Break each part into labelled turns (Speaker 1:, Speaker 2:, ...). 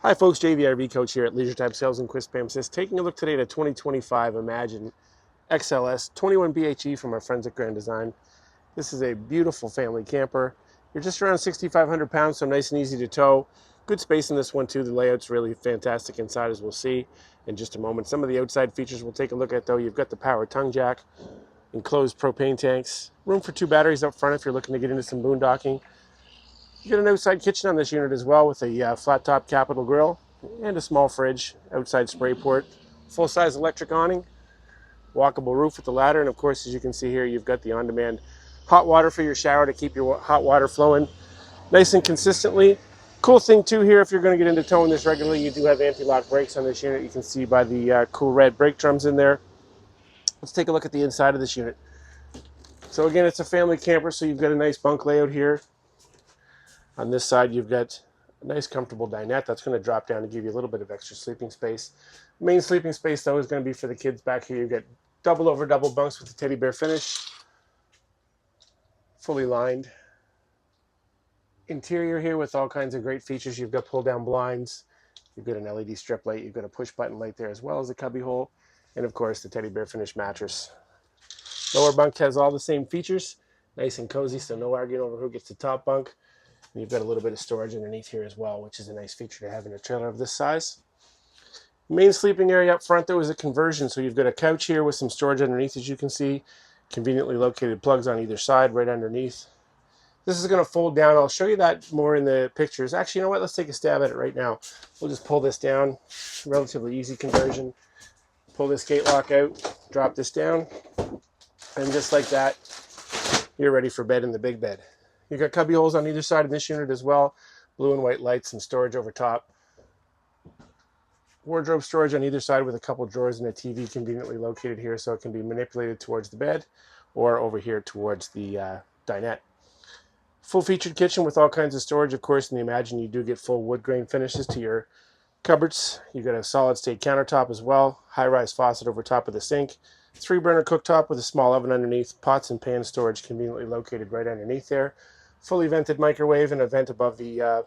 Speaker 1: Hi folks, Jay the RV Coach here at Leisure Time Sales in Quispam Assist, taking a look today at a 2025 Imagine Xls 21Bhe from our friends at Grand Design. This is a beautiful family camper. You're just around 6,500 pounds, so nice and easy to tow. Good space in this one too. The layout's really fantastic inside, as we'll see in just a moment. Some of the outside features we'll take a look at though. You've got the power tongue jack, enclosed propane tanks, room for 2 batteries up front if you're looking to get into some boondocking. You get an outside kitchen on this unit as well with a flat top capital grill and a small fridge, outside spray port, full-size electric awning, walkable roof with the ladder, and of course, as you can see here, you've got the on-demand hot water for your shower to keep your hot water flowing nice and consistently. Cool thing too here, if you're going to get into towing this regularly, you do have anti-lock brakes on this unit. You can see by the cool red brake drums in there. Let's take a look at the inside of this unit. So again, it's a family camper, so you've got a nice bunk layout here. On this side, you've got a nice comfortable dinette that's going to drop down to give you a little bit of extra sleeping space. Main sleeping space though is going to be for the kids back here. You've got double over double bunks with the teddy bear finish, fully lined. Interior here with all kinds of great features. You've got pull down blinds, you've got an LED strip light, you've got a push button light there as well as a cubby hole, and of course the teddy bear finish mattress. Lower bunk has all the same features, nice and cozy, so no arguing over who gets the top bunk. And you've got a little bit of storage underneath here as well, which is a nice feature to have in a trailer of this size. Main sleeping area up front though is a conversion, so you've got a couch here with some storage underneath, as you can see. Conveniently located plugs on either side right underneath. This is going to fold down. I'll show you that more in the pictures. Actually, you know what? Let's take a stab at it right now. We'll just pull this down. Relatively easy conversion. Pull this gate lock out, drop this down, and just like that, you're ready for bed in the big bed. You've got cubby holes on either side of this unit as well. Blue and white lights and storage over top. Wardrobe storage on either side with a couple drawers and a TV conveniently located here, so it can be manipulated towards the bed or over here towards the dinette. Full featured kitchen with all kinds of storage. Of course, in the Imagine, you do get full wood grain finishes to your cupboards. You've got a solid state countertop as well. High-rise faucet over top of the sink. 3-burner cooktop with a small oven underneath. Pots and pan storage conveniently located right underneath there. Fully vented microwave and a vent above the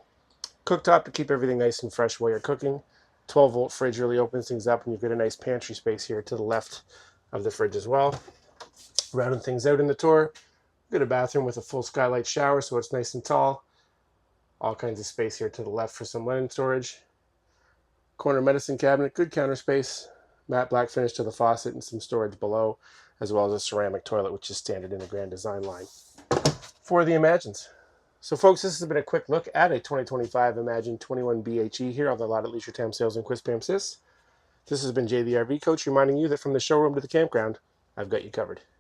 Speaker 1: cooktop to keep everything nice and fresh while you're cooking. 12-volt fridge really opens things up, and you've got a nice pantry space here to the left of the fridge as well. Rounding things out in the tour, got a bathroom with a full skylight shower, so it's nice and tall. All kinds of space here to the left for some linen storage. Corner medicine cabinet, good counter space. Matte black finish to the faucet and some storage below, as well as a ceramic toilet, which is standard in the Grand Design line for the Imagines. So folks, this has been a quick look at a 2025 Imagine 21Bhe here on the lot at Leisure Time Sales in Quispam Assist. This has been Jay the RV Coach reminding you that from the showroom to the campground, I've got you covered.